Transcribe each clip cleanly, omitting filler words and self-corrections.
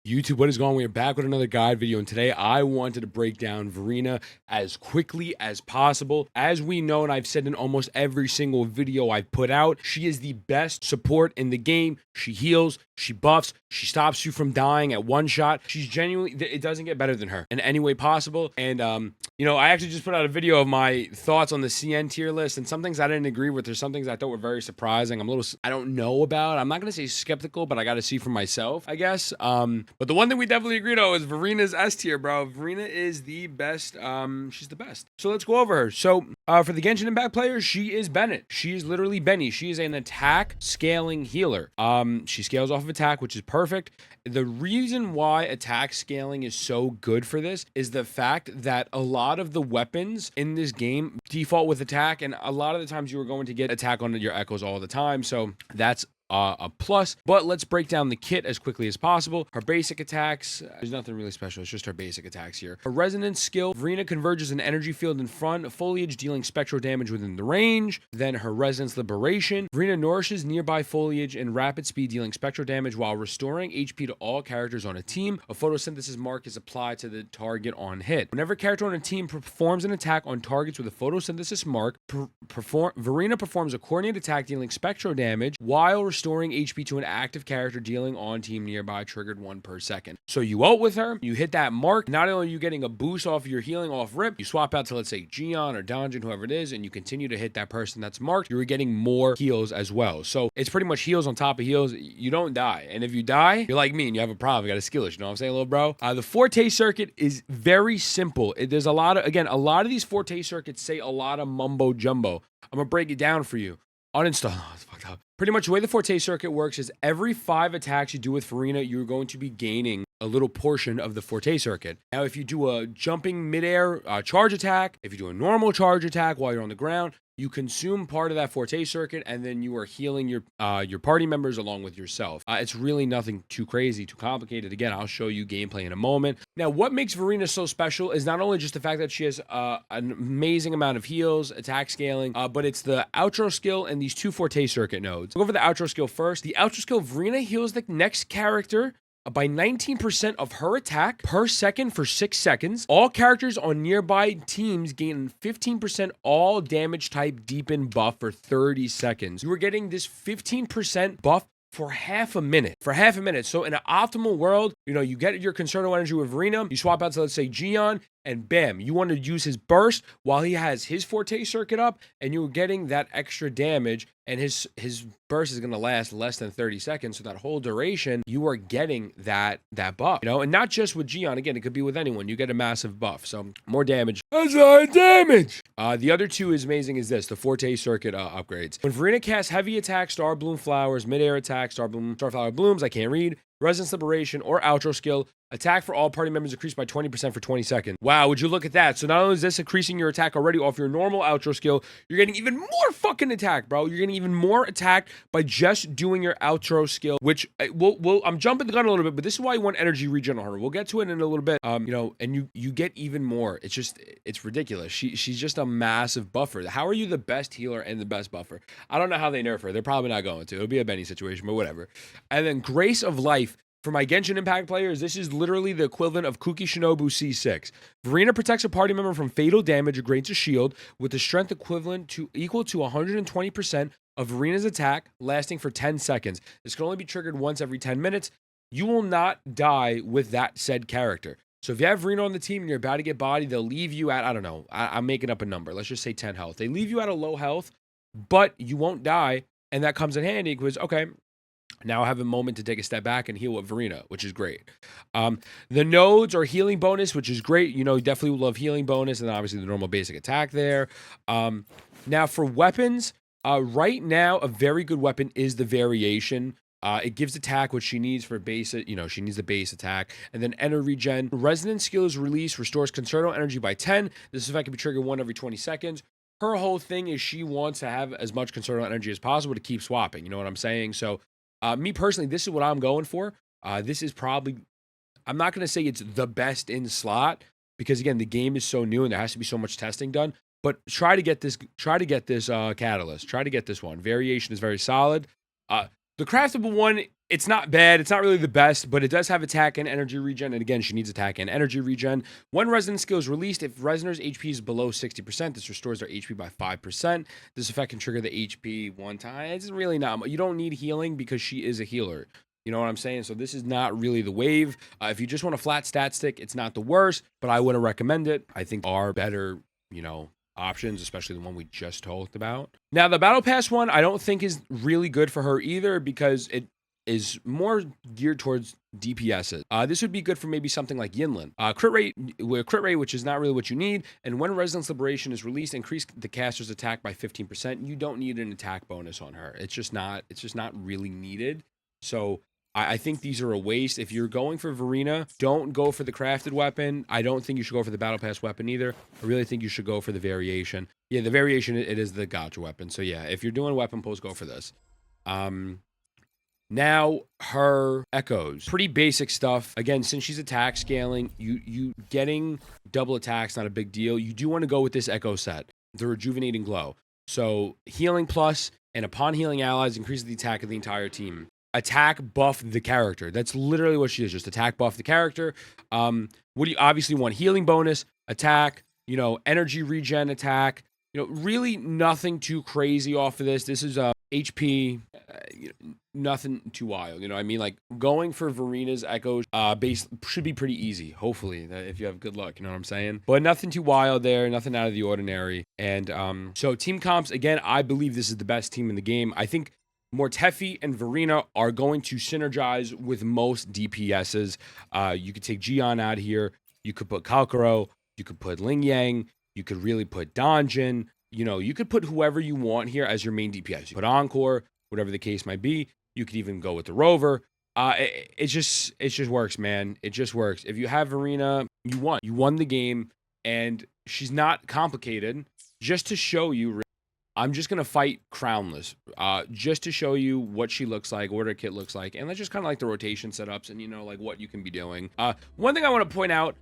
YouTube, what is going on? We are back with another guide video, and today I wanted to break down Verina as quickly as possible. As we know, and I've said in almost every single video I've put out, she is the best support in the game. She heals, she buffs, she stops you from dying at one shot. She's genuinely, it doesn't get better than her in any way possible. And, you know, I actually just put out a video of my thoughts on the CN tier list, and some things I didn't agree with. There's some things I thought were very surprising. I don't know about. I'm not going to say skeptical, but I got to see for myself, I guess. But the one thing we definitely agreed on is Verina's S tier, bro. Verina is the best. She's the best. So let's go over her. So for the Genshin Impact players, she is Bennett. She is literally Benny. She is an attack scaling healer. She scales off of attack, which is perfect. The reason why attack scaling is so good for this is the fact that a lot of the weapons in this game default with attack, and a lot of the times you are going to get attack on your echoes all the time. So that's a plus. But let's break down the kit as quickly as possible. Her basic attacks, there's nothing really special. It's just her basic attacks here. Her resonance skill, Verina converges an energy field in front, foliage dealing spectral damage within the range. Then her resonance liberation, Verina nourishes nearby foliage and rapid speed dealing spectral damage while restoring HP to all characters on a team. A photosynthesis mark is applied to the target on hit. Whenever a character on a team performs an attack on targets with a photosynthesis mark, Verina performs a coordinated attack dealing spectral damage while restoring HP to an active character dealing on team nearby, triggered 1 per second. So you ult with her, you hit that mark, not only are you getting a boost off your healing off rip, you swap out to, let's say, Gion or Donjin, whoever it is, and you continue to hit that person that's marked, you're getting more heals as well. So it's pretty much heals on top of heals. You don't die. And if you die, you're like me and you have a problem. You got a skill issue. You know what I'm saying, little bro? The Forte circuit is very simple. There's a lot of these Forte circuits say a lot of mumbo jumbo. I'm going to break it down for you. Uninstall. Oh, it's fucked up. Pretty much the way the Forte circuit works is every 5 attacks you do with Verina, you're going to be gaining a little portion of the Forte circuit. Now, if you do a jumping midair charge attack, if you do a normal charge attack while you're on the ground, you consume part of that Forte circuit, and then you are healing your party members along with yourself. It's really nothing too crazy, too complicated. Again, I'll show you gameplay in a moment. Now, what makes Verina so special is not only just the fact that she has an amazing amount of heals, attack scaling, but it's the outro skill and these 2 Forte circuit nodes. We'll go over the outro skill first. The outro skill, Verina heals the next character by 19% of her attack per second for 6 seconds. All characters on nearby teams gain 15% all damage type deepen buff for 30 seconds. You are getting this 15% buff for half a minute. So in an optimal world, you know, you get your Concerto energy with Verina, you swap out to, let's say, Gion, and bam, you want to use his burst while he has his Forte circuit up, and you're getting that extra damage, and his burst is going to last less than 30 seconds. So that whole duration, you are getting that buff, you know, and not just with Gion. Again, it could be with anyone. You get a massive buff. So more damage. That's a lot of damage. The other 2 is amazing is this, the Forte circuit upgrades. When Verina casts heavy attack, Star Bloom Flowers, midair attack, Starflower Blooms, I can't read, Resonance Liberation, or outro skill, attack for all party members increased by 20% for 20 seconds. Wow, would you look at that? So not only is this increasing your attack already off your normal outro skill, you're getting even more fucking attack, bro. You're getting even more attack by just doing your outro skill, which I'm jumping the gun a little bit, but this is why you want energy regen on her. We'll get to it in a little bit. You know, and you get even more. It's ridiculous. She's just a massive buffer. How are you the best healer and the best buffer? I don't know how they nerf her. They're probably not going to. It'll be a Benny situation, but whatever. And then Grace of Life. For my Genshin Impact players, this is literally the equivalent of Kuki Shinobu C6. Verina protects a party member from fatal damage, grants a shield, with the strength equal to 120% of Verina's attack, lasting for 10 seconds. This can only be triggered once every 10 minutes. You will not die with that said character. So if you have Verina on the team and you're about to get bodied, they'll leave you at, I don't know, I'm making up a number. Let's just say 10 health. They leave you at a low health, but you won't die, and that comes in handy because, okay, now I have a moment to take a step back and heal with Verina, which is great. The nodes are healing bonus, which is great. You know, you definitely love healing bonus, and obviously the normal basic attack there. Now for weapons, right now a very good weapon is the variation. It gives attack what she needs for base, you know, she needs the base attack. And then energy regen. Resonance skill is released, restores Concerto energy by 10. This effect can be triggered 1 every 20 seconds. Her whole thing is she wants to have as much Concerto energy as possible to keep swapping. You know what I'm saying? So me personally, this is what I'm going for. This is probably, I'm not going to say it's the best in slot because again, the game is so new and there has to be so much testing done, but try to get this catalyst, try to get this one. Variation is very solid. The craftable one It's not bad. It's not really the best, but it does have attack and energy regen. And again, she needs attack and energy regen. When resonance skill is released, if Resonator's HP is below 60%, this restores their HP by 5%. This effect can trigger the HP one time. It's really not. You don't need healing because she is a healer. You know what I'm saying? So this is not really the wave. If you just want a flat stat stick, it's not the worst, but I wouldn't recommend it. I think there are better, you know, options, especially the one we just talked about. Now, the Battle Pass one, I don't think is really good for her either because it is more geared towards DPSs. This would be good for maybe something like Yinlin. Crit rate, which is not really what you need. And when Resonance Liberation is released, increase the caster's attack by 15%. You don't need an attack bonus on her. It's just not really needed. So I think these are a waste. If you're going for Verina, don't go for the crafted weapon. I don't think you should go for the Battle Pass weapon either. I really think you should go for the variation. Yeah, the variation, it is the gotcha weapon. So yeah, if you're doing weapon pulls, go for this. Now, her echoes. Pretty basic stuff. Again, since she's attack scaling, you getting double attacks, not a big deal. You do want to go with this echo set, the Rejuvenating Glow. So, healing plus, and upon healing allies, increases the attack of the entire team. Attack buff the character. That's literally what she is, just attack buff the character. What do you obviously want? Healing bonus, attack, you know, energy regen attack. You know, really nothing too crazy off of this. This is HP, nothing too wild. You know what I mean? Like, going for Verina's Echo base should be pretty easy, hopefully, if you have good luck. You know what I'm saying? But nothing too wild there, nothing out of the ordinary. And so team comps, again, I believe this is the best team in the game. I think Mortefi and Verina are going to synergize with most DPSs. You could take Jian out here. You could put Kalkaro. You could put Ling Yang. You could really put Donjin. You know, you could put whoever you want here as your main DPS. You put Encore, whatever the case might be. You could even go with the Rover. It just works, man. It just works. If you have Verina, you won. You won the game, and she's not complicated. Just to show you, I'm just going to fight Crownless, just to show you what she looks like, what her kit looks like, and that's just kind of like the rotation setups and, you know, like what you can be doing. One thing I want to point out,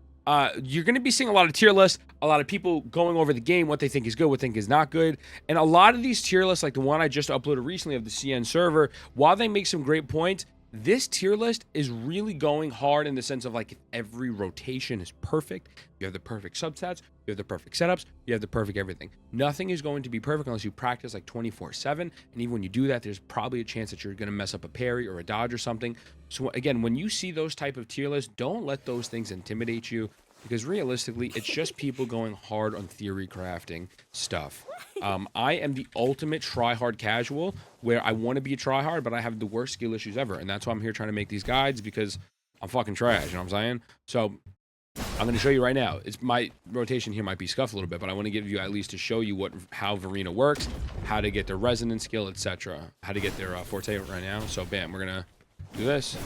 you're going to be seeing a lot of tier lists, a lot of people going over the game, what they think is good, what they think is not good. And a lot of these tier lists, like the one I just uploaded recently of the CN server, while they make some great points, this tier list is really going hard in the sense of like if every rotation is perfect, you have the perfect substats, you have the perfect setups, you have the perfect everything. Nothing is going to be perfect unless you practice like 24/7. And even when you do that, there's probably a chance that you're going to mess up a parry or a dodge or something. So again, when you see those type of tier lists, don't let those things intimidate you. Because realistically, it's just people going hard on theory crafting stuff. I am the ultimate try-hard casual, where I want to be a try-hard, but I have the worst skill issues ever. And that's why I'm here trying to make these guides, because I'm fucking trash, you know what I'm saying? So, I'm going to show you right now. My rotation here might be scuffed a little bit, but I want to give you at least to show you how Verina works, how to get their resonance skill, etc. How to get their forte right now. So, bam, we're going to do this.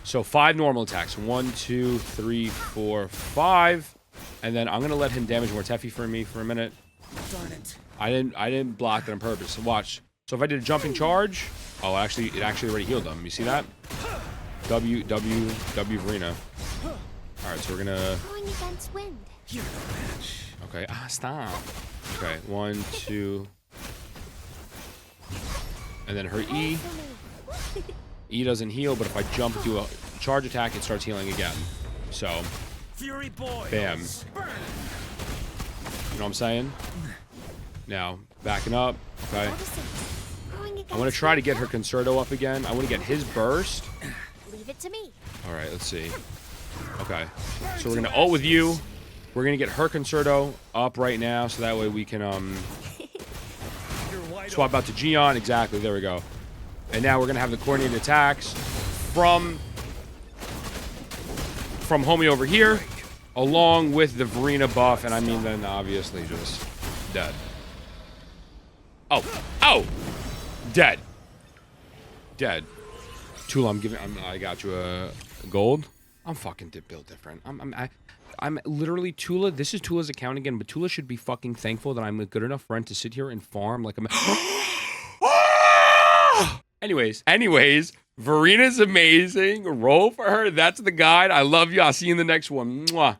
So 5 normal attacks. 1, 2, 3, 4, 5. And then I'm gonna let him damage Mortefi for me for a minute. Darn it. I didn't block that on purpose. So watch. So if I did a jumping charge, oh it actually already healed them. You see that? W Verina. Alright, so we're gonna Going against wind. You're no match. Okay, stop. Okay, 1, 2. And then her E. E doesn't heal, but if I jump and do a charge attack, it starts healing again. So, Fury boy. Bam. You know what I'm saying? Now, backing up. Okay. I want to try to get her Concerto up again. I want to get his burst. Leave it to me. All right, let's see. Okay. So we're going to ult with you. We're going to get her Concerto up right now, so that way we can swap out to Gion. Exactly. There we go. And now we're going to have the coordinated attacks from homie over here, along with the Verina buff, and I mean then obviously just dead. Oh! Dead. Tula, I got you a gold. I'm fucking built different. I'm literally Tula. This is Tula's account again, but Tula should be fucking thankful that I'm a good enough friend to sit here and farm like I'm. Anyways, Verina's amazing. Roll for her. That's the guide. I love you. I'll see you in the next one. Mwah.